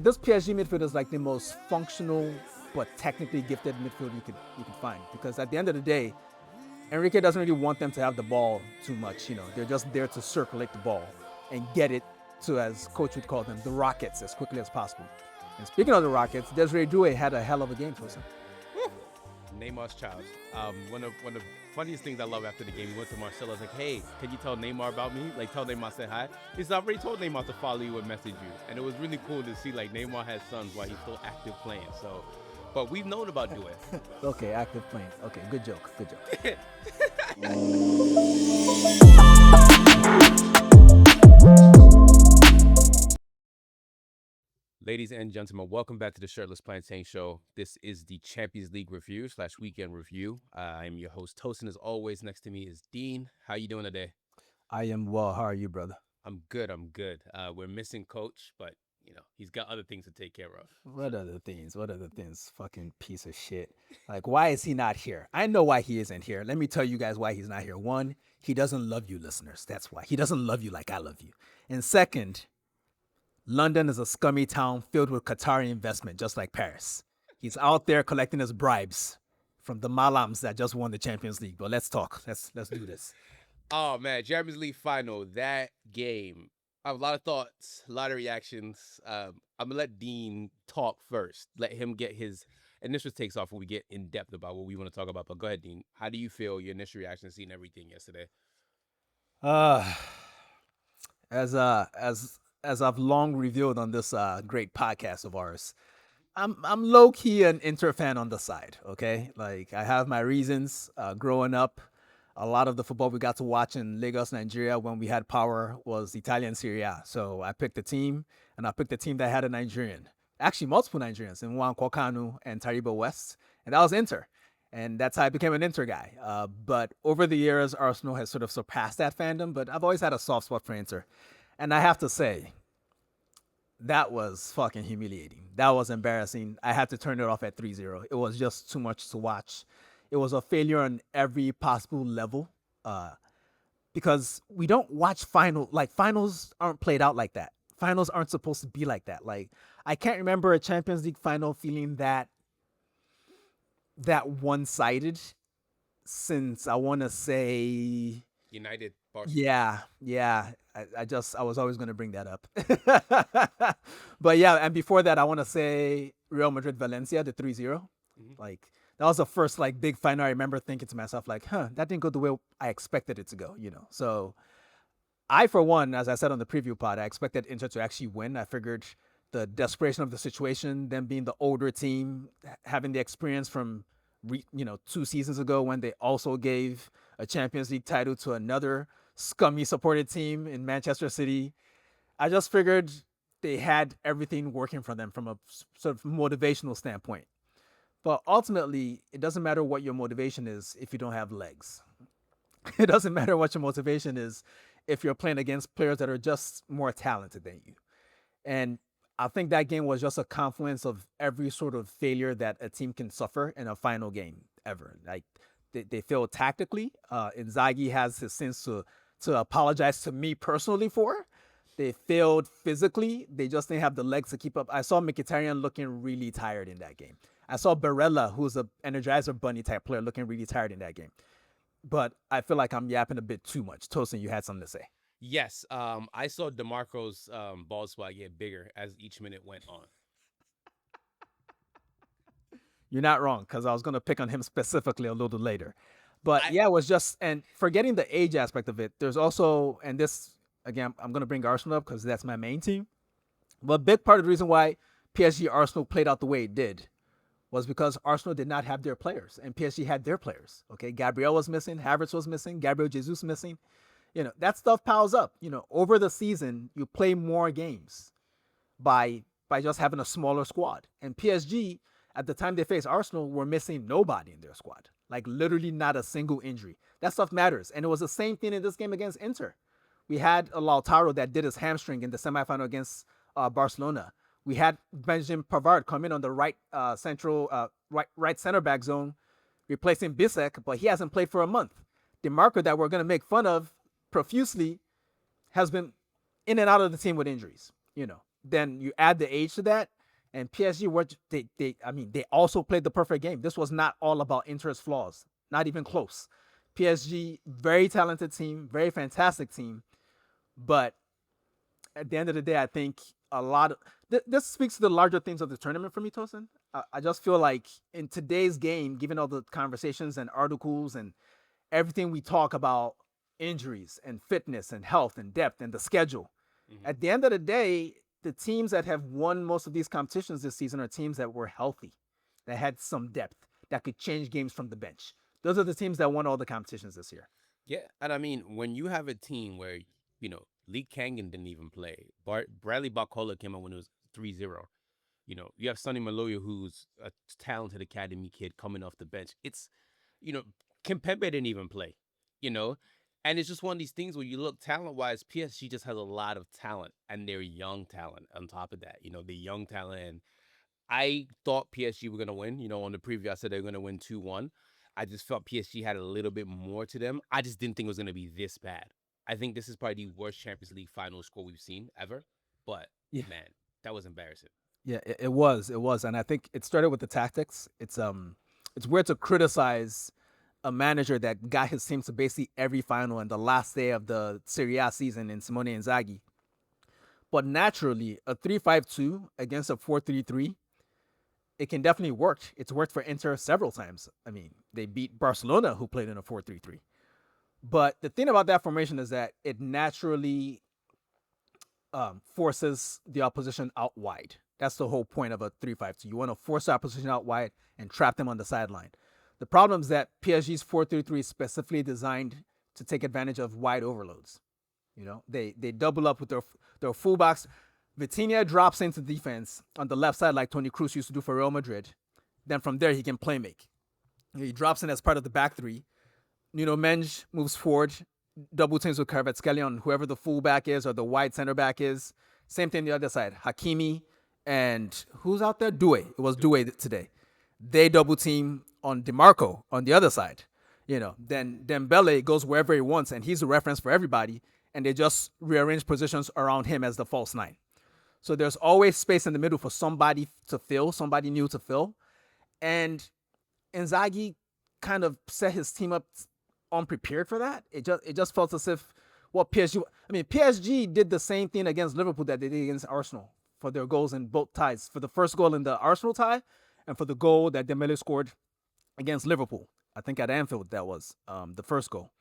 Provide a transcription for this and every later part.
This PSG midfield is like the most functional but technically gifted midfield you could find, because at the end of the day, Enrique doesn't really want them to have the ball too much. They're just there to circulate the ball and get it to, as coach would call them, the Rockets as quickly as possible. And speaking of the Rockets, Desiree Doué had a hell of a game, Tosin. Neymar's child. One of the funniest things I love after the game, he went to Marcelo. I was like, hey, can you tell Neymar about me? Like, tell Neymar I said hi. He's already told Neymar to follow you and message you. And it was really cool to see, like, Neymar has sons while he's still active playing. So, but we've known about Doué. Okay, active playing. Okay, good joke. Ladies and gentlemen, welcome back to the Shirtless Plantain Show. This is the Champions League review / weekend review. I'm your host, Tosin. As always, next to me is Deen. How you doing today? I am well. How are you, brother? I'm good. We're missing Coach, but, he's got other things to take care of. What other things? Fucking piece of shit. Like, why is he not here? I know why he isn't here. Let me tell you guys why he's not here. One, he doesn't love you, listeners. That's why. He doesn't love you like I love you. And second, London is a scummy town filled with Qatari investment, just like Paris. He's out there collecting his bribes from the Malams that just won the Champions League. But let's talk. Let's do this. Oh, man, Champions League final, that game. I have a lot of thoughts, a lot of reactions. I'm going to let Deen talk first. Let him get his initial takes off when we get in depth about what we want to talk about. But go ahead, Deen. How do you feel, your initial reaction, seeing everything yesterday? As I've long revealed on this great podcast of ours, I'm low key an Inter fan on the side. Okay, like I have my reasons. Growing up, a lot of the football we got to watch in Lagos, Nigeria, when we had power, was Italian Serie A. So I picked a team, and I picked a team that had a Nigerian, actually multiple Nigerians, in Juan Kwakanu and Taribo West, and that was Inter. And that's how I became an Inter guy. But over the years, Arsenal has sort of surpassed that fandom, but I've always had a soft spot for Inter. And I have to say, that was fucking humiliating. That was embarrassing. I had to turn it off at 3-0. It was just too much to watch. It was a failure on every possible level, because we don't watch finals aren't played out like that. Finals aren't supposed to be like that. Like, I can't remember a Champions League final feeling that one-sided since, I want to say, United, Barcelona. Yeah. I was always going to bring that up. But yeah, and before that, I want to say Real Madrid Valencia, the 3-0. Like, that was the first like big final. I remember thinking to myself, like, that didn't go the way I expected it to go, So I, for one, as I said on the preview pod, I expected Inter to actually win. I figured the desperation of the situation, them being the older team, having the experience from 2 seasons ago when they also gave a Champions League title to another scummy supported team in Manchester City. I just figured they had everything working for them from a sort of motivational standpoint. But ultimately, it doesn't matter what your motivation is if you don't have legs. It doesn't matter what your motivation is if you're playing against players that are just more talented than you. And I think that game was just a confluence of every sort of failure that a team can suffer in a final game ever. Like, they failed tactically. Inzaghi has his sins to apologize to me personally for. They failed physically. They just didn't have the legs to keep up. I saw Mkhitaryan looking really tired in that game. I saw Barella, who's an Energizer Bunny type player, looking really tired in that game. But I feel like I'm yapping a bit too much. Tosin, you had something to say. Yes, I saw DeMarco's bald spot get bigger as each minute went on. You're not wrong, because I was going to pick on him specifically a little later. But yeah, it was just, and forgetting the age aspect of it, there's also, and this, again, I'm going to bring Arsenal up because that's my main team. But a big part of the reason why PSG Arsenal played out the way it did was because Arsenal did not have their players, and PSG had their players. Okay, Gabriel was missing, Havertz was missing, Gabriel Jesus missing. That stuff piles up. Over the season, you play more games by just having a smaller squad. And PSG, at the time they faced Arsenal, were missing nobody in their squad. Like, literally not a single injury. That stuff matters. And it was the same thing in this game against Inter. We had a Lautaro that did his hamstring in the semifinal against Barcelona. We had Benjamin Pavard come in on the right center back zone, replacing Bisek, but he hasn't played for a month. DeMarco, that we're going to make fun of profusely, has been in and out of the team with injuries. then you add the age to that, and PSG were they also played the perfect game. This was not all about Inter's flaws, not even close. PSG, very talented team, very fantastic team, but at the end of the day, I think a lot of this speaks to the larger themes of the tournament for me, Tosin. I just feel like in today's game, given all the conversations and articles and everything we talk about injuries and fitness and health and depth and the schedule, Hmm. at the end of the day, the teams that have won most of these competitions this season are teams that were healthy, that had some depth, that could change games from the bench. Those are the teams that won all the competitions this year. Yeah, and I mean, when you have a team where Lee Kangen didn't even play, Bradley Barcola came out when it was 3-0. You have Sonny Maloya, who's a talented academy kid coming off the bench. It's, you know, Kimpembe didn't even play, you know, and it's just one of these things where you look talent wise, PSG just has a lot of talent, and they're young talent on top of that. They're young talent, and I thought PSG were gonna win. On the preview, I said they're gonna win 2-1. I just felt PSG had a little bit more to them. I just didn't think it was gonna be this bad. I think this is probably the worst Champions League final score we've seen ever. But Yeah, man, that was embarrassing. yeah, it was, and I think it started with the tactics. It's weird to criticize a manager that got his team to basically every final in the last day of the Serie A season in Simone Inzaghi. But naturally, a 3-5-2 against a 4-3-3, it can definitely work. It's worked for Inter several times. I mean, they beat Barcelona, who played in a 4-3-3. But the thing about that formation is that it naturally forces the opposition out wide. That's the whole point of a 3-5-2. You want to force the opposition out wide and trap them on the sideline. The problem is that PSG's 4-3-3 is specifically designed to take advantage of wide overloads. They double up with their fullbacks. Vitinha drops into defense on the left side like Toni Kroos used to do for Real Madrid. Then from there he can play make. He drops in as part of the back three. Menge moves forward, double teams with Kvaratskhelia on whoever the fullback is or the wide center back is. Same thing the other side. Hakimi and who's out there? Doué. It was Doué today. They double team on DeMarco on the other side. Then Dembele goes wherever he wants, and he's a reference for everybody. And they just rearrange positions around him as the false nine. So there's always space in the middle for somebody to fill, somebody new to fill. And Inzaghi kind of set his team up unprepared for that. It just felt as if what PSG. I mean, PSG did the same thing against Liverpool that they did against Arsenal for their goals in both ties. For the first goal in the Arsenal tie, and for the goal that Dembele scored against Liverpool. I think at Anfield that was the first goal.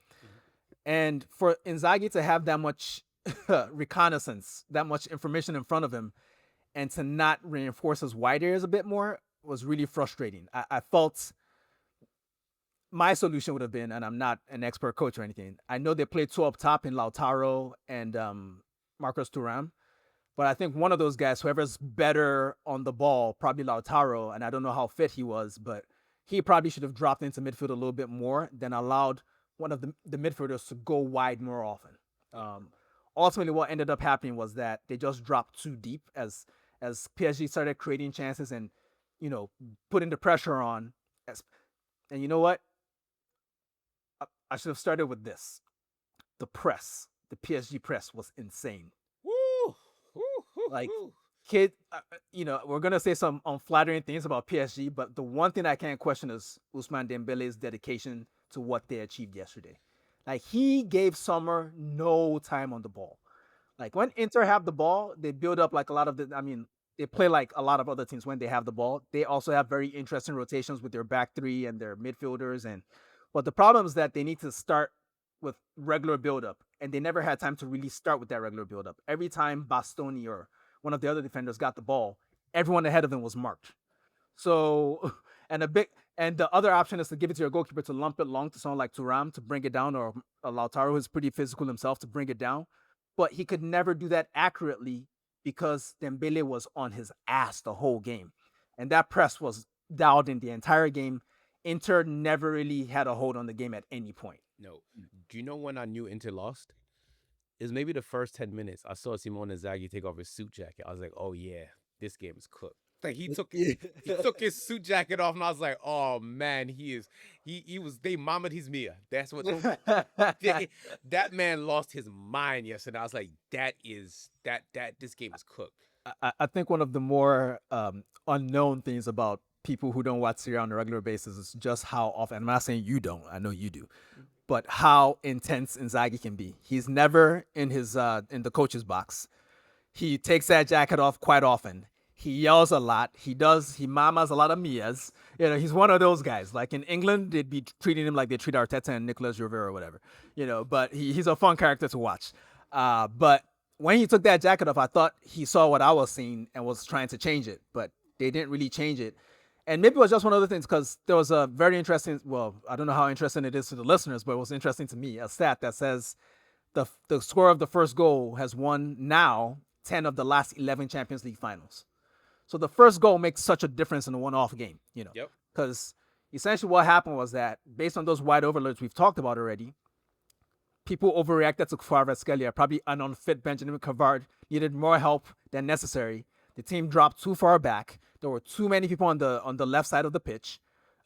And for Inzaghi to have that much reconnaissance, that much information in front of him, and to not reinforce his wide areas a bit more was really frustrating. I felt my solution would have been, and I'm not an expert coach or anything, I know they played two up top in Lautaro and Marcos Thuram, but I think one of those guys, whoever's better on the ball, probably Lautaro, and I don't know how fit he was, but he probably should have dropped into midfield a little bit more than allowed one of the midfielders to go wide more often. Um, Ultimately, what ended up happening was that they just dropped too deep as PSG started creating chances and you know putting the pressure on. And you know what? I should have started with this. The press, the PSG press was insane. Woo! Woo, woo, Like, woo. kid, we're gonna say some unflattering things about PSG, but the one thing I can't question is Ousmane Dembele's dedication to what they achieved yesterday. Like, he gave Summer no time on the ball. Like, when Inter have the ball, they build up like a lot of the. I mean, they play like a lot of other teams when they have the ball. They also have very interesting rotations with their back three and their midfielders. And but the problem is that they need to start with regular buildup, and they never had time to really start with that regular buildup. Every time Bastoni or one of the other defenders got the ball, everyone ahead of them was marked. So, and the other option is to give it to your goalkeeper to lump it long to someone like Turam to bring it down, or Lautaro, who's pretty physical himself, to bring it down. But he could never do that accurately because Dembele was on his ass the whole game. And that press was dialed in the entire game. Inter never really had a hold on the game at any point. No. Do you know when I knew Inter lost? Is maybe the first 10 minutes. I saw Simone Inzaghi take off his suit jacket. I was like, oh yeah, this game is cooked. Like he took his suit jacket off, and I was like, oh man, they mamaed his Mia. That's what that man lost his mind yesterday. I was like, that this game is cooked. I think one of the more unknown things about people who don't watch Serie A on a regular basis is just how often. I'm not saying you don't. I know you do, but how intense Inzaghi can be. He's never in his in the coach's box. He takes that jacket off quite often. He yells a lot. He mamas a lot of mias. He's one of those guys. Like in England, they'd be treating him like they treat Arteta and Nicolas Rivera or whatever. But he's a fun character to watch. But when he took that jacket off, I thought he saw what I was seeing and was trying to change it, but they didn't really change it. And maybe it was just one of the things because there was a very interesting, well, I don't know how interesting it is to the listeners, but it was interesting to me, a stat that says the scorer of the first goal has won now 10 of the last 11 Champions League finals. So the first goal makes such a difference in a one-off game, Yep. because essentially what happened was that based on those wide overloads we've talked about already, people overreacted to Kvaratskhelia. Probably an unfit Benjamin Pavard needed more help than necessary. The team dropped too far back. There were too many people on the left side of the pitch.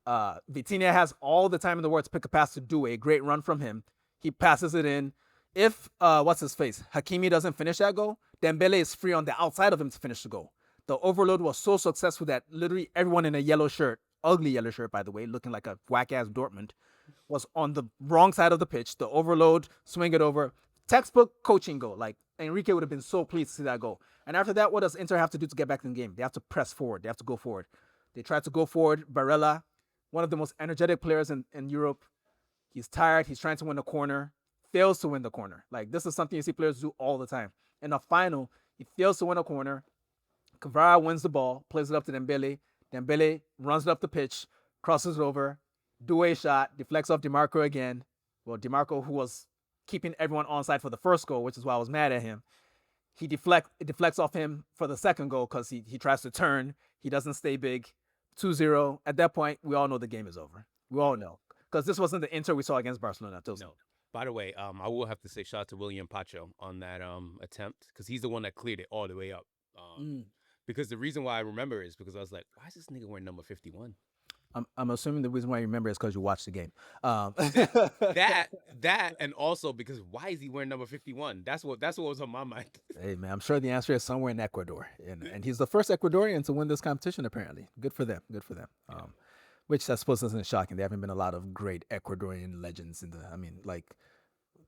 Vitinha has all the time in the world to pick a pass to do a great run from him. He passes it in. If what's his face, Hakimi doesn't finish that goal, Dembele is free on the outside of him to finish the goal. The overload was so successful that literally everyone in a yellow shirt, ugly yellow shirt by the way, looking like a whack ass Dortmund, was on the wrong side of the pitch. The overload, swing it over, textbook coaching goal. Like Enrique would have been so pleased to see that goal. And after that, what does Inter have to do to get back in the game? They have to press forward. They have to go forward. They try to go forward. Barella, one of the most energetic players in Europe, he's tired. He's trying to win the corner, fails to win the corner. Like this is something you see players do all the time. In the final, he fails to win a corner. Kvara wins the ball, plays it up to Dembele. Dembele runs it up the pitch, crosses it over, do a shot, deflects off DeMarco again. Well, DeMarco, who was keeping everyone onside for the first goal, which is why I was mad at him. It deflects off him for the second goal because he tries to turn. He doesn't stay big. 2-0. At that point, we all know the game is over. We all know. Because this wasn't the Inter we saw against Barcelona. No. By the way, I will have to say shout out to William Pacho on that attempt because he's the one that cleared it all the way up. Because the reason why I remember is because I was like, why is this nigga wearing number 51? I'm assuming the reason why you remember is because you watched the game. That and also because why is he wearing number 51? That's what was on my mind. Hey man, I'm sure the answer is somewhere in Ecuador, and he's the first Ecuadorian to win this competition. Apparently, good for them. Good for them. Which I suppose isn't shocking. There haven't been a lot of great Ecuadorian legends in the. I mean, like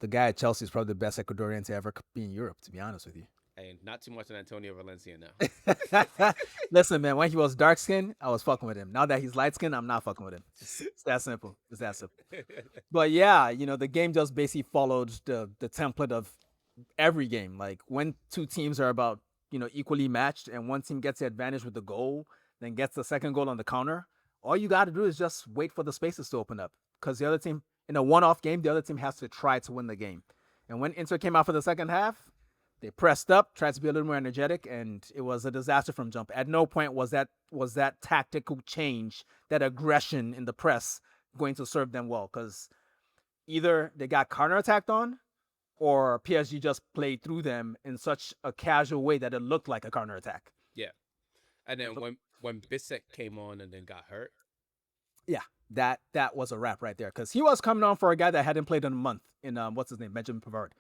the guy at Chelsea is probably the best Ecuadorian to ever be in Europe. To be honest with you. And not too much on Antonio Valencia now. Listen, man, when he was dark skinned, I was fucking with him. Now that he's light skinned, I'm not fucking with him. It's that simple. It's that simple. But yeah, the game just basically followed the template of every game. Like when two teams are about, equally matched and one team gets the advantage with the goal, then gets the second goal on the counter, all you got to do is just wait for the spaces to open up. Because the other team, in a one-off game, the other team has to try to win the game. And when Inter came out for the second half, they pressed up, tried to be a little more energetic, and it was a disaster from jump. At no point was that tactical change, that aggression in the press going to serve them well, because either they got counterattacked on, or PSG just played through them in such a casual way that it looked like a counterattack. Yeah, and then when Bissek came on and then got hurt, yeah, that was a wrap right there, because he was coming on for a guy that hadn't played in a month in what's his name, Benjamin Pavard.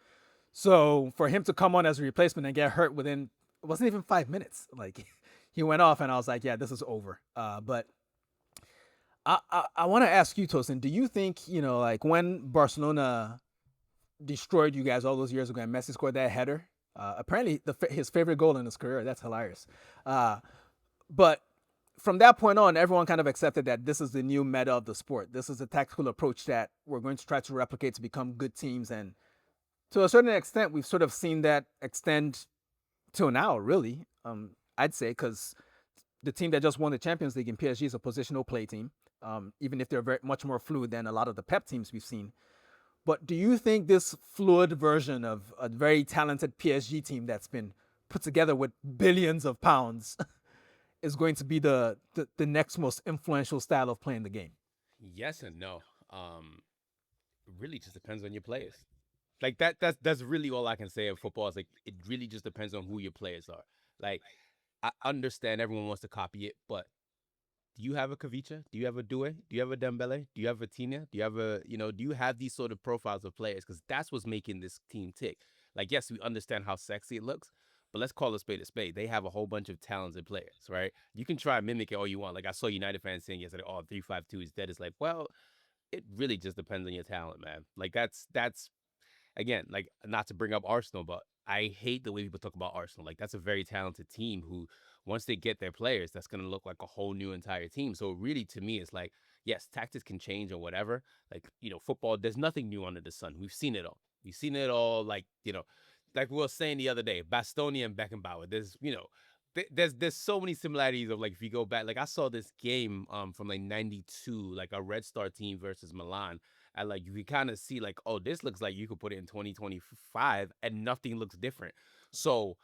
So for him to come on as a replacement and get hurt within, it wasn't even 5 minutes. Like he went off and I was like, yeah, this is over. But I want to ask you, Tosin, do you think, like when Barcelona destroyed you guys all those years ago and Messi scored that header, apparently his favorite goal in his career, that's hilarious. But from that point on, everyone kind of accepted that this is the new meta of the sport. This is a tactical approach that we're going to try to replicate to become good teams. And to a certain extent, we've sort of seen that extend till now, really. I'd say, because the team that just won the Champions League in PSG is a positional play team, even if they're very much more fluid than a lot of the Pep teams we've seen. But do you think this fluid version of a very talented PSG team that's been put together with billions of pounds is going to be the next most influential style of playing the game? Yes and no. It really just depends on your players. Like that's really all I can say of football. Is like it really just depends on who your players are. Like I understand everyone wants to copy it, but do you have a Kavicha? Do you have a Due? Do you have a Dembele? Do you have a Tina? Do you have do you have these sort of profiles of players? Because that's what's making this team tick. Like, yes, we understand how sexy it looks, But let's call a spade a spade. They have a whole bunch of talented players, right? You can try and mimic it all you want. Like I saw United fans saying yesterday, "Oh, 3-5-2 is dead." It's like, well, it really just depends on your talent, man. Like that's again, like not to bring up Arsenal, but I hate the way people talk about Arsenal. Like that's a very talented team who, once they get their players, that's gonna look like a whole new entire team. So really, to me, it's like, yes, tactics can change or whatever. Like football, there's nothing new under the sun. We've seen it all. We've seen it all. Like we were saying the other day, Bastoni and Beckenbauer. There's so many similarities of like if you go back, like I saw this game from like '92, like a Red Star team versus Milan, and like you can kind of see like, oh, this looks like you could put it in 2025 and nothing looks different. So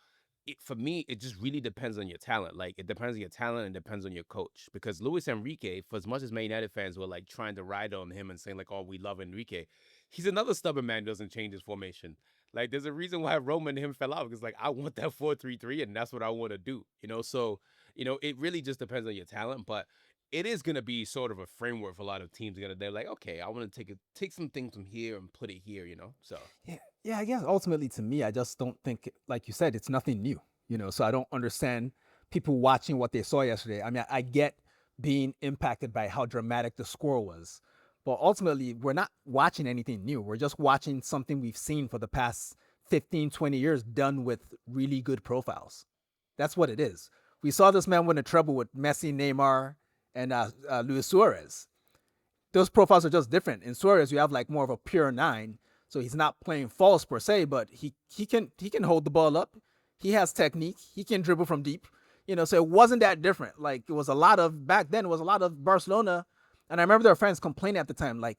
for me, it just really depends on your talent. Like it depends on your talent and depends on your coach. Because Luis Enrique, for as much as Man United fans were like trying to ride on him and saying like, "Oh, we love Enrique," he's another stubborn man who doesn't change his formation. Like there's a reason why Roma and him fell out because like I want that 4-3-3 and that's what I want to do. So it really just depends on your talent, but it is gonna be sort of a framework for a lot of teams. They're like, okay, I want to take some things from here and put it here. So Yeah, yeah. I guess ultimately, to me, I just don't think, like you said, it's nothing new. So I don't understand people watching what they saw yesterday. I mean, I get being impacted by how dramatic the score was, but ultimately, we're not watching anything new. We're just watching something we've seen for the past 15, 20 years done with really good profiles. That's what it is. We saw this man win a treble with Messi, Neymar, and Luis Suarez. Those profiles are just different. In Suarez, you have like more of a pure nine, so he's not playing false per se, but he can hold the ball up. He has technique. He can dribble from deep. So it wasn't that different. Like it was a lot of back then. It was a lot of Barcelona, and I remember their fans complaining at the time, like,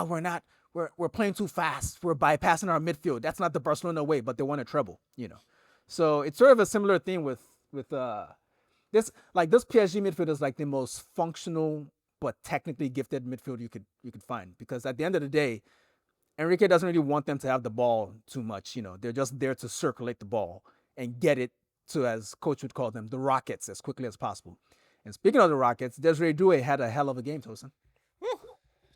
we're not, we're playing too fast. We're bypassing our midfield. That's not the Barcelona way. But they won a treble. So it's sort of a similar thing with this PSG midfield is like the most functional but technically gifted midfield you could find, because at the end of the day, Enrique doesn't really want them to have the ball too much. They're just there to circulate the ball and get it to, as coach would call them, the Rockets as quickly as possible. And speaking of the Rockets, Desiree Doué had a hell of a game, Tosin.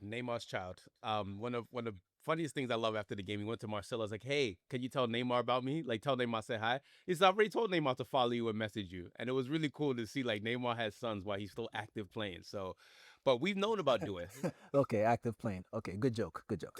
Neymar's child. One of the funniest things I love after the game, he went to Marcelo. I was like, "Hey, can you tell Neymar about me? Like, tell Neymar I said hi." He's already told Neymar to follow you and message you, and it was really cool to see like Neymar has sons while he's still active playing. So, but we've known about Due. Okay, active playing. Okay, good joke. Good joke.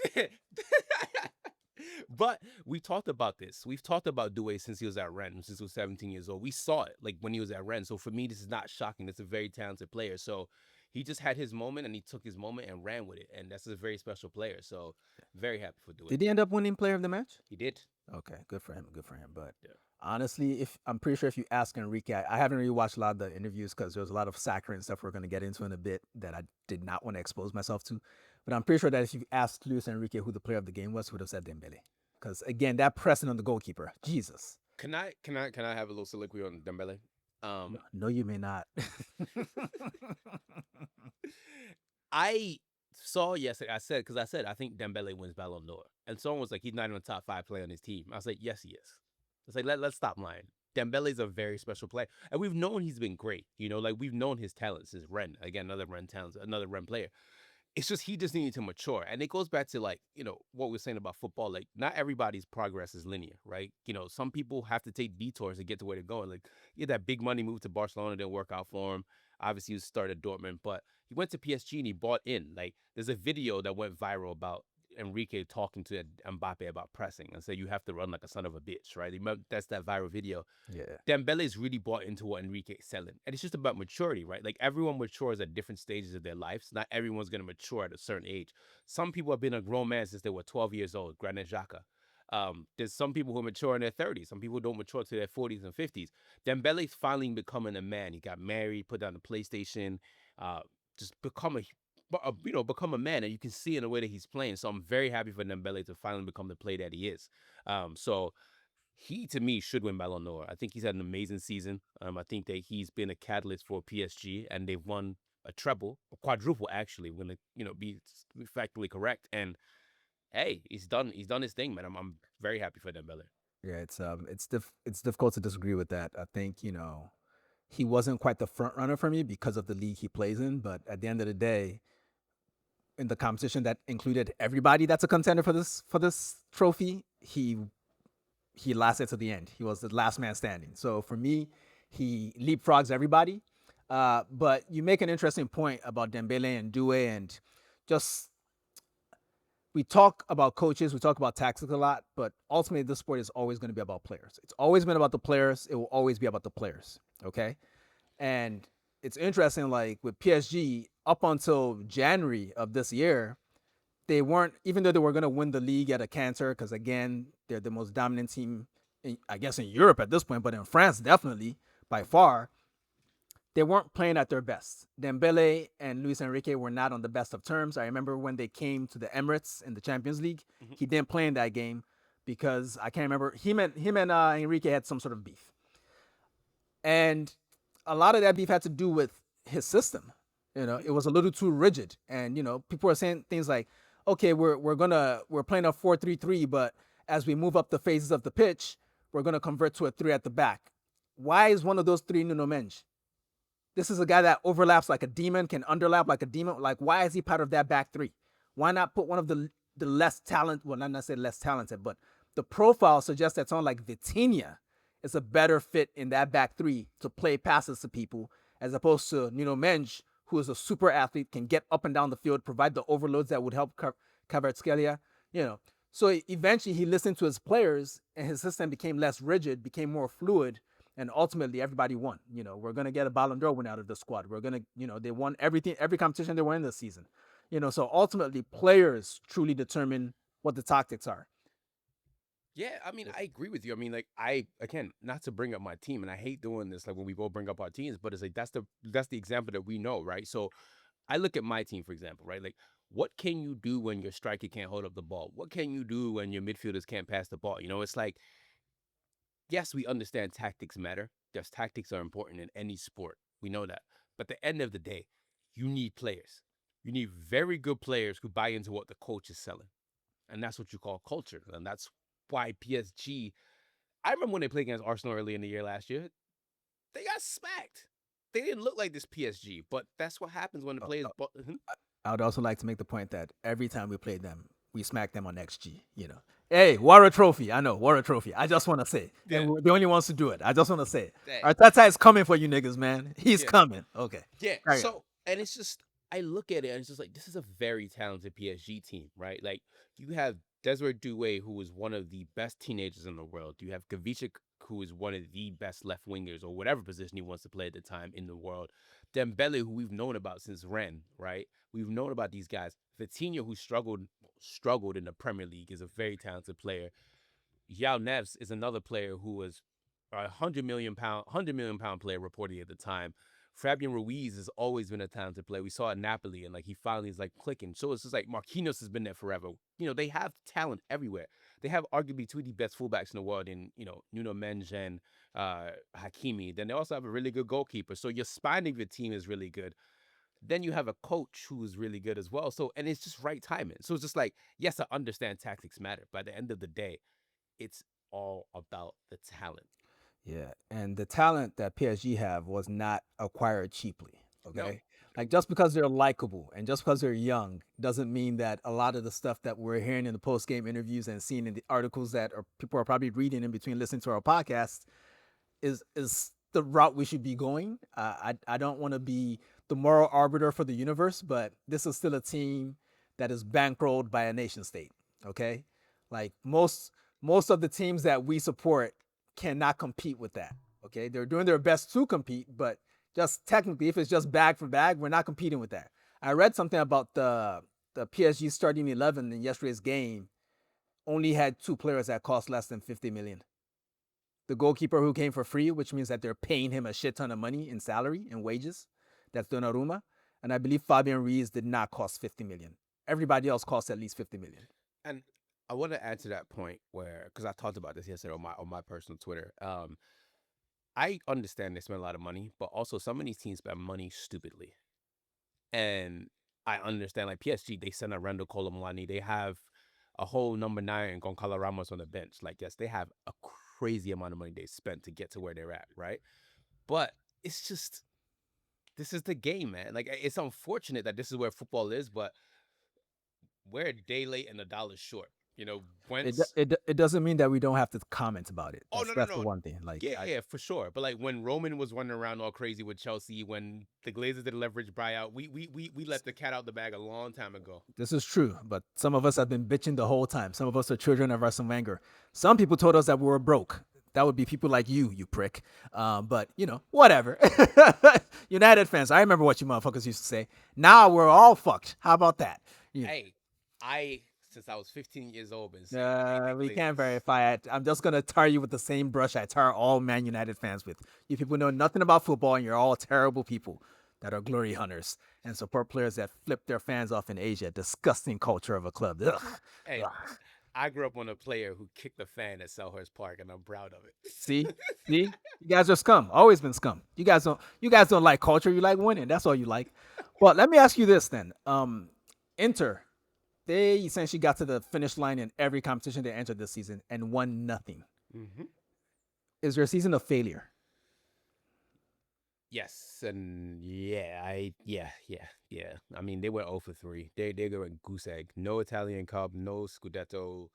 But we talked about this. We've talked about Due since he was at Rennes, since he was 17 years old. We saw it like when he was at Rennes. So for me, this is not shocking. It's a very talented player. So he just had his moment and he took his moment and ran with it. And that's a very special player. So very happy for Due. Did he end up winning player of the match? He did. Okay, good for him. Good for him. But Yeah. honestly, if I'm pretty sure if you ask Enrique, I haven't really watched a lot of the interviews because there was a lot of soccer and stuff we're going to get into in a bit that I did not want to expose myself to. But I'm pretty sure that if you asked Luis Enrique who the player of the game was, he would have said Dembele. Because again, that pressing on the goalkeeper, Jesus. Can I have a little soliloquy on Dembele? No, you may not. I saw yesterday. I said I think Dembele wins Ballon d'Or, and someone was like, he's not even a top 5 player on his team. I was like, yes, he is. It's like let's stop lying. Dembele's a very special player, and we've known he's been great. Like we've known his talent since Rennes. Again, another Rennes player. It's just he just needed to mature, and it goes back to like what we're saying about football. Like not everybody's progress is linear, right? Some people have to take detours to get to where they're going. Like that big money move to Barcelona didn't work out for him. Obviously, he started Dortmund, but he went to PSG and he bought in. Like there's a video that went viral about Enrique talking to Mbappe about pressing and say you have to run like a son of a bitch, right? That's that viral video. Yeah. Dembele's really bought into what Enrique is selling. And it's just about maturity, right? Like everyone matures at different stages of their lives. Not everyone's going to mature at a certain age. Some people have been a grown man since they were 12 years old, Granit Xhaka. There's some people who mature in their 30s. Some people don't mature to their 40s and 50s. Dembele's finally becoming a man. He got married, put down the PlayStation, just become a man, and you can see in the way that he's playing. So I'm very happy for Dembele to finally become the player that he is. So he, to me, should win Ballon d'Or. I think he's had an amazing season. I think that he's been a catalyst for PSG, and they've won a treble, a quadruple actually. We're gonna, be factually correct. And hey, he's done his thing, man. I'm very happy for Dembele. Yeah, it's difficult to disagree with that. I think he wasn't quite the front runner for me because of the league he plays in, but at the end of the day, in the competition that included everybody that's a contender for this trophy, he he lasted to the end. He was the last man standing. So for me, he leapfrogs everybody. But you make an interesting point about Dembele and Due, and just we talk about coaches, we talk about tactics a lot, but ultimately this sport is always going to be about players. It's always been about the players. It will always be about the players. Okay. And it's interesting, like with PSG, up until January of this year, they weren't, even though they were going to win the league at a canter, because again, they're the most dominant team, I guess, in Europe at this point, but in France, definitely by far, they weren't playing at their best. Dembele and Luis Enrique were not on the best of terms. I remember when they came to the Emirates in the Champions League, he didn't play in that game because I can't remember. Him and Enrique had some sort of beef, and a lot of that beef had to do with his system. It was a little too rigid, and people are saying things like, "Okay, we're playing a 4-3-3, but as we move up the phases of the pitch, we're gonna convert to a three at the back." Why is one of those three Nuno Mendes? This is a guy that overlaps like a demon, can underlap like a demon. Like, why is he part of that back three? Why not put one of the less talent? Well, not necessarily less talented, but the profile suggests that someone like Vitinha is a better fit in that back three to play passes to people, as opposed to Nuno Mendes, who is a super athlete, can get up and down the field, provide the overloads that would help Kvaratskhelia. So eventually he listened to his players, and his system became less rigid, became more fluid, and ultimately everybody won. We're gonna get a Ballon d'Or win out of the squad. We're gonna, they won everything, every competition they were in this season. So ultimately players truly determine what the tactics are. Yeah, I mean, I agree with you. I mean, like, I again, not to bring up my team, and I hate doing this, like when we both bring up our teams, but it's like that's the example that we know, right? So I look at my team, for example, right? Like, what can you do when your striker can't hold up the ball? What can you do when your midfielders can't pass the ball? It's like, yes, we understand tactics matter. Yes, tactics are important in any sport. We know that. But at the end of the day, you need players. You need very good players who buy into what the coach is selling. And that's what you call culture. And that's why PSG, I remember when they played against Arsenal early in the year last year, they got smacked. They didn't look like this PSG, but that's what happens when the Uh, players. uh, I would also like to make the point that every time we played them, we smacked them on XG. Hey, War a trophy. I know, War a trophy. I just want to say, and Yeah, we're the only ones to do it. I just want to say, that, Arteta is coming for you niggas, man. He's yeah, coming. Okay, yeah. carry on. So, and it's just, I look at it and it's just like, this is a very talented PSG team, right? Like, you have Desiree Doué, who is one of the best teenagers in the world. You have Kavica, who is one of the best left wingers or whatever position he wants to play at the time in the world. Dembele, who we've known about since Rennes, right? We've known about these guys. Vitinha, who struggled in the Premier League, is a very talented player. Yao Neves is another player who was a £100 million player reported at the time. Fabian Ruiz has always been a talented player. We saw at Napoli, and like he finally is like clicking. So it's just like Marquinhos has been there forever. They have talent everywhere. They have arguably two of the best fullbacks in the world in Nuno Mendes and Hakimi. Then they also have a really good goalkeeper. So your spine of your team is really good. Then you have a coach who is really good as well. So, and it's just right timing. So it's just like, yes, I understand tactics matter. But at the end of the day, it's all about the talent. Yeah, and the talent that PSG have was not acquired cheaply. No, Okay, like just because they're likable and just because they're young doesn't mean that a lot of the stuff that we're hearing in the post game interviews and seeing in the articles that people are probably reading in between listening to our podcast is the route we should be going. I don't want to be the moral arbiter for the universe, but this is still a team that is bankrolled by a nation state. Okay, like most of the teams that we support cannot compete with that. Okay, they're doing their best to compete, but just technically, if it's just bag for bag, we're not competing with that. I read something about the PSG starting 11 in yesterday's game only had two players that cost less than 50 million. The goalkeeper who came for free, which means that they're paying him a shit ton of money in salary and wages. That's Donnarumma. And I believe Fabian Ruiz did not cost 50 million. Everybody else cost at least 50 million. and I want to add to that point where, because I talked about this yesterday on my personal Twitter. I understand they spend a lot of money, but also some of these teams spend money stupidly. And I understand, like PSG, they send a Randall Colomwani. They have a whole number 9 Goncalo Ramos on the bench. Like, yes, they have a crazy amount of money they spent to get to where they're at, right? But it's just, this is the game, man. Like, it's unfortunate that this is where football is, but we're a day late and a dollar short. You know, It once it doesn't mean that we don't have to comment about it. oh no no That's the no one thing. Like yeah yeah for sure. But like when Roman was running around all crazy with Chelsea, when the Glazers did leverage buyout, we let the cat out the bag a long time ago. this is true, but some of us have been bitching the whole time. Some of us are children of Arsene Wenger. Some people told us that we were broke. That would be people like you prick. But you know, whatever. United fans, I remember what you motherfuckers used to say. Now we're all fucked. How about that? Yeah. Hey, I since I was 15 years old been saying we hate the We can't Glazers. verify it. I'm just gonna tar you with the same brush I tar all Man United fans with. You people know nothing about football, and you're all terrible people that are glory hunters and support players that flip their fans off in Asia. Disgusting culture of a club. Ugh. Hey, Ugh. I grew up on a player who kicked a fan at Selhurst Park, and I'm proud of it. See, see, you guys are scum. Always been scum. You guys don't like culture. You like winning. That's all you like. Well, let me ask you this then. Inter, they essentially got to the finish line in every competition they entered this season and won nothing. hmm Is their season a failure? Yes, and yeah. I mean, they went 0 for 3. They went goose egg. No Italian Cup, no Scudetto,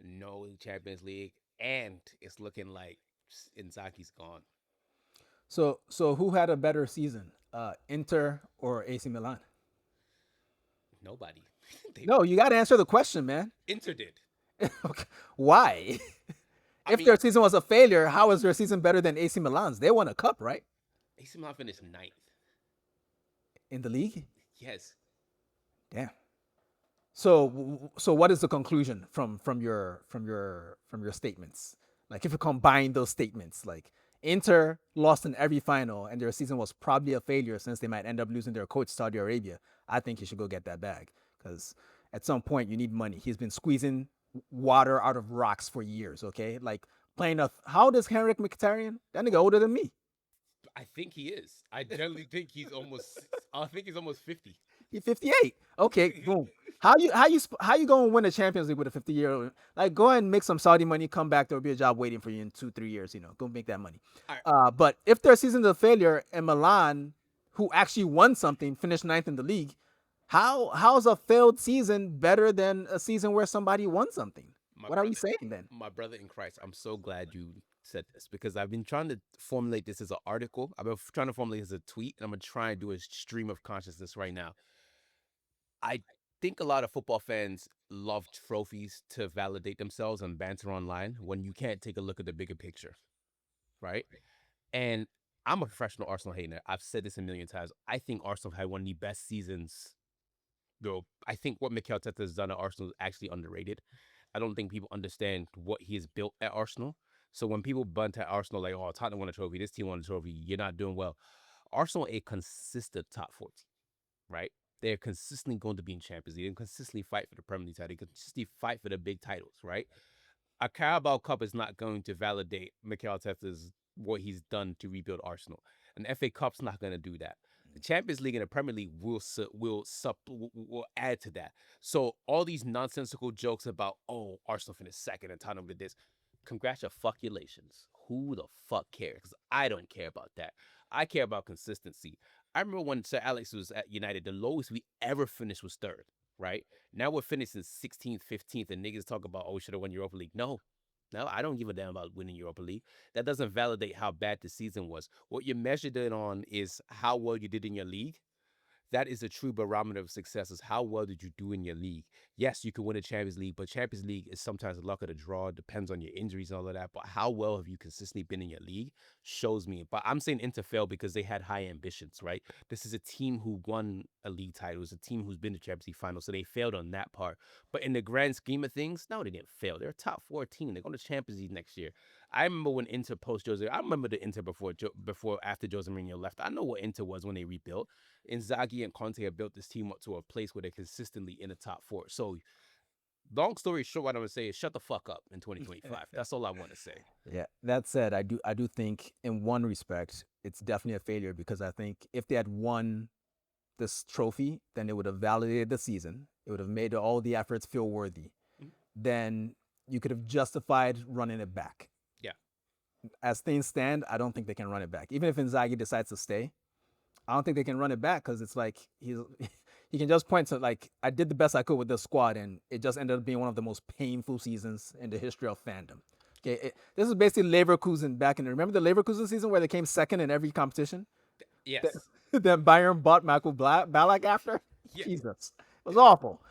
no Champions League, and it's looking like Inzaghi's gone. So who had a better season, Inter or AC Milan? Nobody. they No, you got to answer the question, man. Inter did. Okay. Why? I If mean, their season was a failure, how is their season better than AC Milan's? They won a cup, right? AC Milan finished ninth. In the league. Yes. Damn. So what is the conclusion from your statements? Like if you combine those statements, like Inter lost in every final and their season was probably a failure since they might end up losing their coach Saudi Arabia. I think you should go get that bag because at some point you need money. He's been squeezing water out of rocks for years. Okay, like playing a how old is Henrik Mkhitaryan? That nigga older than me. I think he is. I generally think he's almost. I think he's almost 50. He's 58. Okay, boom. How you going to win a Champions League with a 50-year old? Like go ahead and make some Saudi money, come back. There'll be a job waiting for you in 2 3 years. You know, go make that money. All right. But if their season's a failure and Milan, who actually won something, finished ninth in the league, how's a failed season better than a season where somebody won something? My What are we brother, saying then? my brother in Christ, I'm so glad you said this because I've been trying to formulate this as an article. I've been trying to formulate this as a tweet, and I'm gonna try and do a stream of consciousness right now. I think a lot of football fans love trophies to validate themselves and banter online when you can't take a look at the bigger picture, right? And I'm a professional Arsenal hater. I've said this a million times. I think Arsenal had one of the best seasons. Though I think what Mikel Arteta has done at Arsenal is actually underrated. I don't think people understand what he has built at Arsenal. So when people bunt at Arsenal like, "Oh, Tottenham won a trophy, this team won a trophy," you're not doing well. Arsenal a consistent top 4 team, right? They're consistently going to be in Champions League. They consistently fight for the Premier League title. They consistently fight for the big titles, right? A Carabao Cup is not going to validate Mikel Arteta's what he's done to rebuild Arsenal. An FA Cup's not going to do that. The Champions League and the Premier League will add to that. So all these nonsensical jokes about Arsenal finished second and Tottenham did this. Congratulations. Who the fuck cares? Because I don't care about that. I care about consistency. I remember when Sir Alex was at United, the lowest we ever finished was third, right? Now we're finishing 16th, 15th, and niggas talk about, we should have won Europa League. No, no, I don't give a damn about winning Europa League. That doesn't validate how bad the season was. What you measured it on is how well you did in your league. That is a true barometer of success is how well did you do in your league. Yes, you can win a Champions League, but Champions League is sometimes luck of the draw. It depends on your injuries and all of that. But how well have you consistently been in your league shows me. But I'm saying Inter failed because they had high ambitions, right? This is a team who won a league title. It's a team who's been to Champions League final. So they failed on that part. But in the grand scheme of things, no, they didn't fail. They're a top 4 team. They're going to Champions League next year. I remember when Inter post Jose. I remember the Inter before after Jose Mourinho left. I know what Inter was when they rebuilt. Inzaghi and Conte have built this team up to a place where they're consistently in the top 4. So, long story short, what I'm gonna say is shut the fuck up in 2025. That's all I want to say. Yeah. That said, I do think in one respect it's definitely a failure because I think if they had won this trophy, then it would have validated the season. It would have made all the efforts feel worthy. Mhm. Then you could have justified running it back. Yeah, As things stand, I don't think they can run it back. Even if Inzaghi decides to stay, I don't think they can run it back because it's like he can just point to like I did the best I could with this squad, and it just ended up being one of the most painful seasons in the history of fandom. Okay, this is basically Leverkusen back in. Remember the Leverkusen season where they came second in every competition? Yes. Then Bayern bought Michael Ballack after. Yeah. Jesus, it was awful.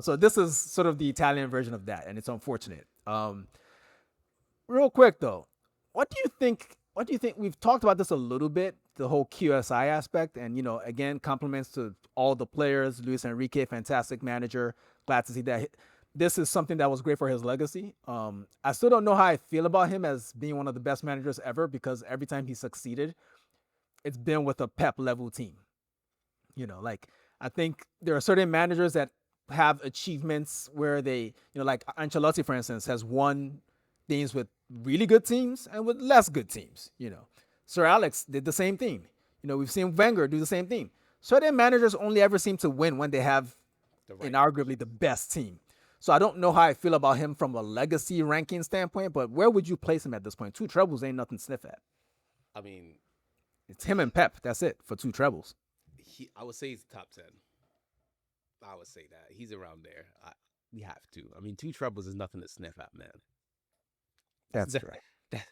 So this is sort of the Italian version of that, and it's unfortunate. Real quick though, what do you think? What do you think? We've talked about this a little bit, the whole QSI aspect, and again, compliments to all the players. Luis Enrique, fantastic manager. Glad to see that. This is something that was great for his legacy. I still don't know how I feel about him as being one of the best managers ever, because every time he succeeded, it's been with a Pep level team. Like I think there are certain managers that have achievements where they, like Ancelotti, for instance, has won things with really good teams and with less good teams. Sir Alex did the same thing. We've seen Wenger do the same thing. Certain managers only ever seem to win when they have inarguably the best team. So I don't know how I feel about him from a legacy ranking standpoint, but where would you place him at this point? 2 trebles ain't nothing to sniff at. I mean, it's him and Pep. That's it for 2 trebles. I would say he's top 10. I would say that he's around there. We have to. I mean, 2 trebles is nothing to sniff at, man. That's right.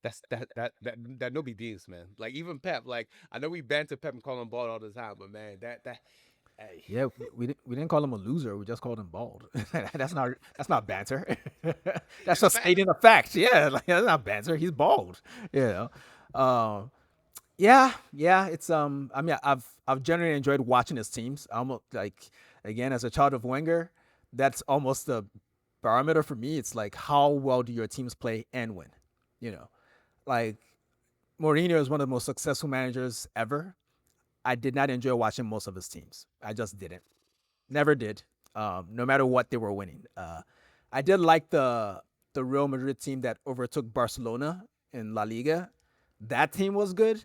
That no big deals, man. Like even Pep. Like I know we banter Pep and call him bald all the time, but man, Hey. Yeah, we didn't call him a loser. We just called him bald. That's not banter. That's just stating a fact. Yeah, like, that's not banter. He's bald. Yeah. It's I mean, I've generally enjoyed watching his teams. Almost like, again, as a child of Wenger, that's almost the barometer for me. It's like, how well do your teams play and win? Like Mourinho is one of the most successful managers ever. I did not enjoy watching most of his teams. I just didn't. Never did. No matter what they were winning. I did like the Real Madrid team that overtook Barcelona in La Liga. That team was good.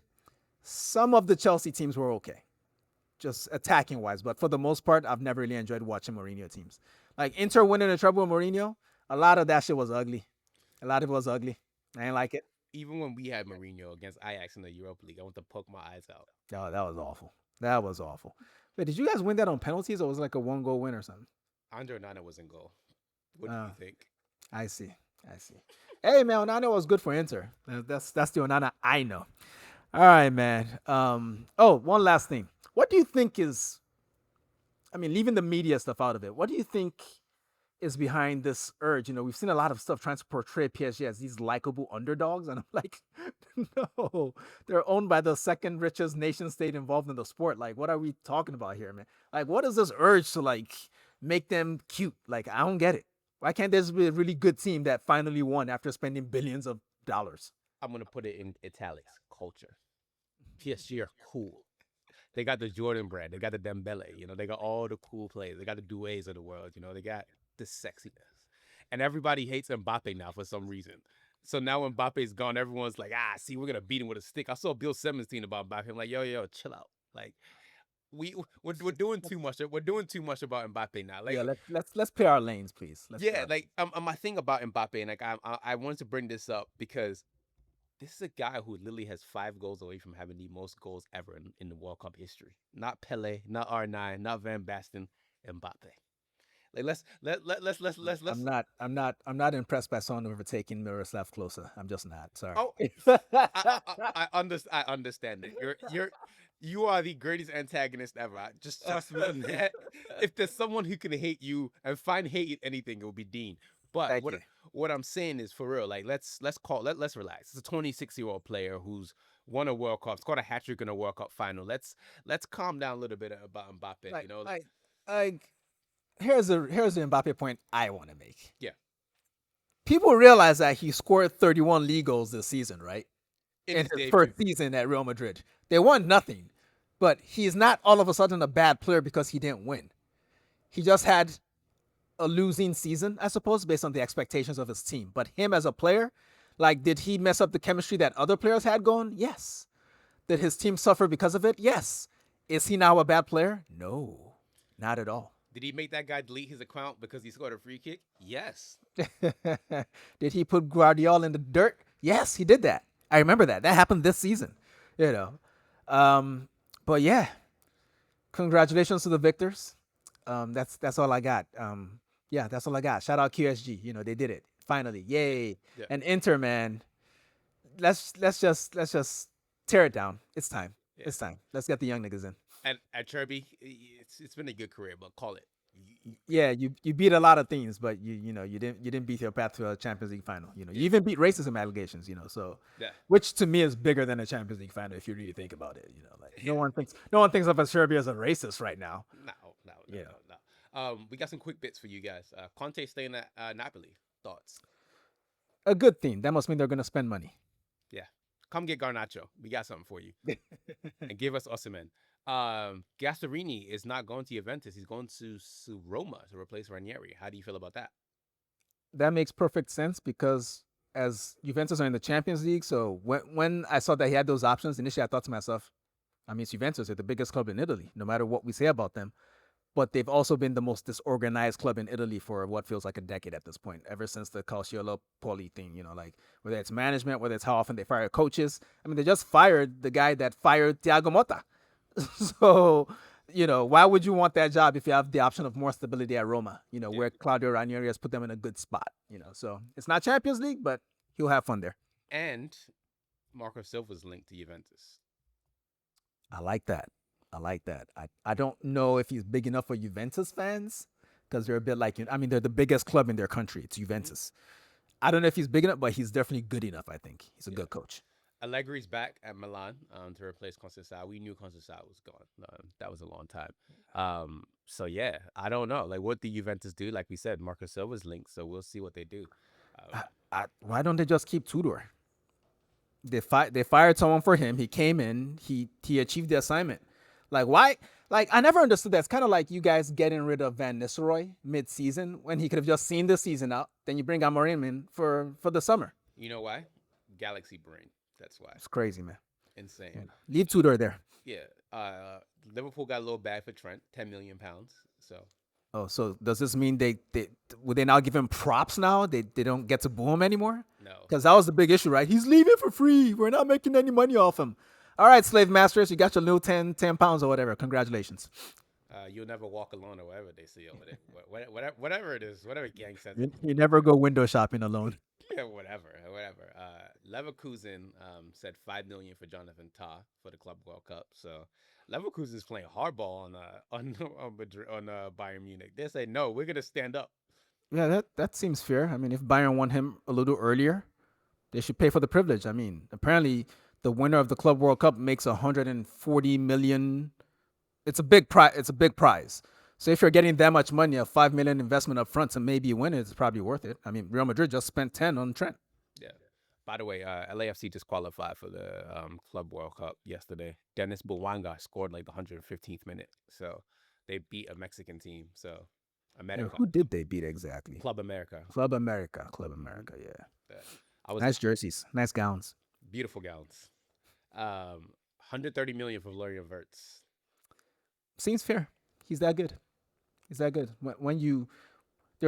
Some of the Chelsea teams were okay, just attacking wise. But for the most part, I've never really enjoyed watching Mourinho teams. Like Inter winning the treble with Mourinho, a lot of that shit was ugly. A lot of it was ugly. I didn't like it. Even when we had Mourinho against Ajax in the Europa League, I want to poke my eyes out. Oh, that was awful. That was awful. Wait, did you guys win that on penalties, or was it like a 1-goal win or something? Andre Onana was in goal. What do you think? I see. Hey, man, Onana was good for Inter. That's the Onana I know. All right, man. One last thing. What do you think is, I mean, leaving the media stuff out of it, what do you think is behind this urge? We've seen a lot of stuff trying to portray PSG as these likable underdogs, and I'm like, no, they're owned by the second richest nation state involved in the sport. Like, what are we talking about here, man? Like, what is this urge to like make them cute? Like, I don't get it. Why can't this be a really good team that finally won after spending billions of dollars? I'm gonna put it in italics. Culture. PSG are cool. They got the Jordan brand. They got the Dembele. They got all the cool players. They got the Doués of the world. They got the sexiness. And everybody hates Mbappe now for some reason. So now when Mbappe's gone, everyone's like, see, we're going to beat him with a stick. I saw Bill Simmons tweeting about Mbappe. I'm like, yo, chill out. Like, we're doing too much. We're doing too much about Mbappe now. Like, yeah, let's play our lanes, please. My thing about Mbappe, and like I wanted to bring this up because this is a guy who literally has 5 goals away from having the most goals ever in the World Cup history. Not Pele, not R9, not Van Basten, Mbappe. Like let's. I'm not impressed by someone overtaking Miroslav Klose. I'm just not. Sorry. Oh, I understand it. You are the greatest antagonist ever. Just trust me on that. If there's someone who can hate you and find hate in anything, it will be Dean. But what I'm saying is, for real, like let's relax. It's a 26-year-old player who's won a World Cup, scored a hat trick in a World Cup final. Let's calm down a little bit about Mbappe. Here's the Mbappe point I want to make. Yeah. People realize that he scored 31 league goals this season, right? In his first season at Real Madrid. They won nothing, but he's not all of a sudden a bad player because he didn't win. He just had a losing season, I suppose, based on the expectations of his team. But him as a player, like, did he mess up the chemistry that other players had going? Yes. Did his team suffer because of it? Yes. Is he now a bad player? No, not at all. Did he make that guy delete his account because he scored a free kick? Yes. Did he put Guardiola in the dirt? Yes, he did that. I remember that. That happened this season, But yeah, Congratulations to the victors. That's all I got. Yeah, that's all I got. Shout out QSG. They did it finally. Yay! Yeah. And Inter, man. Let's just tear it down. It's time. Yeah. It's time. Let's get the young niggas in. And at Cherby, it's been a good career, but call it. Yeah, you beat a lot of things, but you didn't beat your path to a Champions League final. You even beat racism allegations. So Yeah. which to me is bigger than a Champions League final if you really think about it. Like no one thinks of Serbia as a racist right now. No, no, no, Yeah. no, no. We got some quick bits for you guys. Conte staying at Napoli. Thoughts? A good thing. That must mean they're gonna spend money. Yeah. Come get Garnacho. We got something for you. And give us Osimhen. Gasparini is not going to Juventus. He's going to Roma to replace Ranieri. How do you feel about that? That makes perfect sense because as Juventus are in the Champions League, so when I saw that he had those options, initially I thought to myself, I mean, it's Juventus. They're the biggest club in Italy, no matter what we say about them. But they've also been the most disorganized club in Italy for what feels like a decade at this point, ever since the Calciopoli thing, like whether it's management, whether it's how often they fire coaches. I mean, they just fired the guy that fired Thiago Motta. So, why would you want that job if you have the option of more stability at Roma, where Claudio Ranieri has put them in a good spot, So it's not Champions League, but he'll have fun there. And Marco Silva's linked to Juventus. I like that. I don't know if he's big enough for Juventus fans because they're a bit like, I mean, they're the biggest club in their country. It's Juventus. I don't know if he's big enough, but he's definitely good enough, I think. He's a good coach. Allegri's back at Milan to replace Conceição. We knew Conceição was gone. That was a long time. So, yeah, I don't know. Like, what did Juventus do? Like we said, Marco Silva's linked, so we'll see what they do. Why don't they just keep Tudor? They fired someone for him. He came in. He achieved the assignment. Like, why? Like, I never understood that. It's kind of like you guys getting rid of Van Nistelrooy mid-season when he could have just seen the season out. Then you bring Amorim in for the summer. You know why? Galaxy brain. That's why. It's crazy, man. Insane. Yeah. Leave Tudor there. Yeah. Liverpool got a little bag for Trent, £10 million. So. Oh, so does this mean would they now give him props now? They don't get to boo him anymore? No. Because that was the big issue, right? He's leaving for free. We're not making any money off him. All right, slave masters, you got your little 10 pounds or whatever. Congratulations. You'll never walk alone or whatever they say over there. Whatever it is, whatever gang says. You never go window shopping alone. Yeah, whatever. Leverkusen said $5 million for Jonathan Tah for the Club World Cup. So Leverkusen is playing hardball on Bayern Munich. They say no, we're gonna stand up. Yeah, that seems fair. I mean, if Bayern won him a little earlier, they should pay for the privilege. I mean, apparently the winner of the Club World Cup makes 140 million. It's a big prize. So if you're getting that much money, a $5 million investment up front to maybe win it, it's probably worth it. I mean, Real Madrid just spent 10 on Trent. Yeah. By the way, LAFC just qualified for the Club World Cup yesterday. Dennis Bouanga scored like the 115th minute, so they beat a Mexican team. So America. Who did they beat exactly? Club America. Club America. Yeah. Nice jerseys, nice gowns, beautiful gowns. 130 million for Florian Wirtz. Seems fair. He's that good. There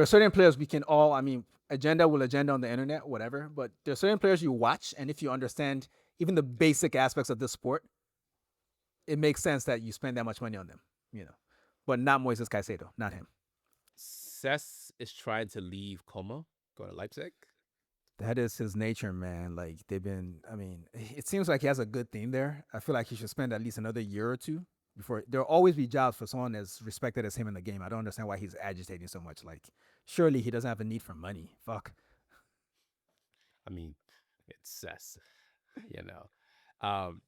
are certain players we can all, I mean, agenda on the internet, whatever, but there are certain players you watch, and if you understand even the basic aspects of the sport, it makes sense that you spend that much money on them, But not Moises Caicedo, not him. Cesc is trying to leave Como, go to Leipzig. That is his nature, man. Like, it seems like he has a good thing there. I feel like he should spend at least another year or two before. There'll always be jobs for someone as respected as him in the game. I don't understand why he's agitating so much. Like, surely he doesn't have a need for money. Fuck. I mean, it's Cesc,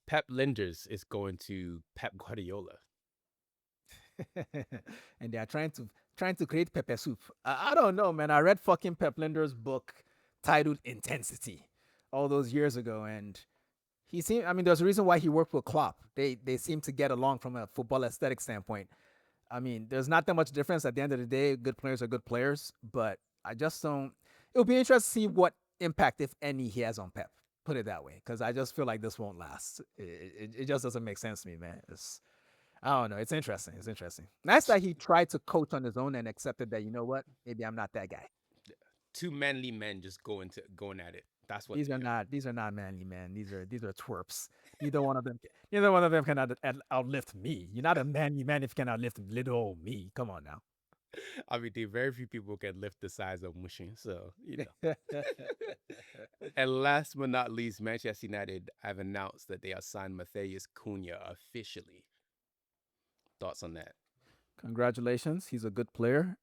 Pep Linders is going to Pep Guardiola. And they are trying to create Pepe soup. I don't know, man. I read fucking Pep Linders' book titled Intensity all those years ago, and there's a reason why he worked with Klopp. They seem to get along from a football aesthetic standpoint. I mean, there's not that much difference at the end of the day. Good players are good players, but I just don't. It'll be interesting to see what impact, if any, he has on Pep. Put it that way, because I just feel like this won't last. It just doesn't make sense to me, man. I don't know. It's interesting. Nice that he tried to coach on his own and accepted that, you know what? Maybe I'm not that guy. Two manly men just going at it. That's what These they are are. not manly men. These are twerps. Neither one of them can outlift me. You're not a manly man if you can outlift little old me. Come on now. I mean, very few people can lift the size of Mushin, so you know. And last but not least, Manchester United have announced that they have signed Matheus Cunha officially. Thoughts on that? Congratulations. He's a good player.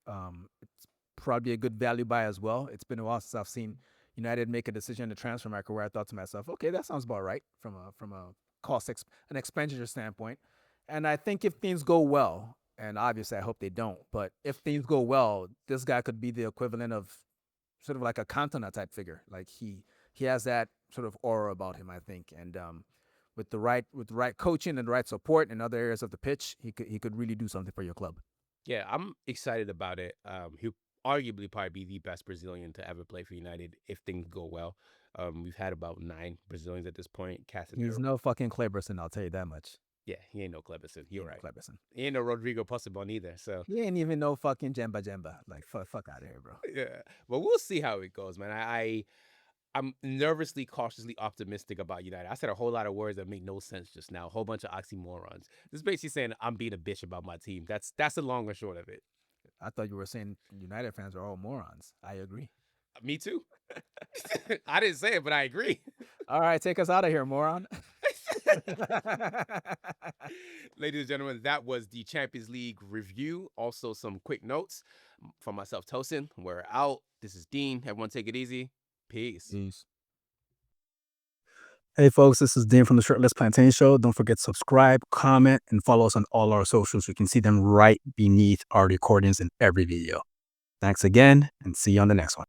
It's probably a good value buy as well. It's been a while since I've seen United make a decision in the transfer market where I thought to myself, okay, that sounds about right from a an expenditure standpoint. And I think if things go well, and obviously I hope they don't, but if things go well, this guy could be the equivalent of sort of like a Cantona type figure. Like he has that sort of aura about him, I think. And with the right coaching and the right support in other areas of the pitch, he could really do something for your club. Yeah, I'm excited about it. He'll arguably probably be the best Brazilian to ever play for United if things go well. We've had about 9 Brazilians at this point. He's Casemiro. no fucking Kleberson, I'll tell you that much. Yeah, he ain't no Cleberson. He You're ain't no right. Kleberson. He ain't no Rodrigo Possebon either. So He ain't even no fucking Jemba. Like fuck out of here, bro. yeah, but we'll see how it goes, man. I'm nervously, cautiously optimistic about United. I said a whole lot of words that make no sense just now. A whole bunch of oxymorons. This is basically saying I'm being a bitch about my team. That's the long and short of it. I thought you were saying United fans are all morons. I agree. Me too. I didn't say it, but I agree. All right, take us out of here, moron. Ladies and gentlemen, that was the Champions League review. Also, some quick notes from myself, Tosin. We're out. This is Dean. Everyone take it easy. Peace. Hey folks, this is Dean from the Shirtless Plantain Show. Don't forget to subscribe, comment, and follow us on all our socials. You can see them right beneath our recordings in every video. Thanks again, and see you on the next one.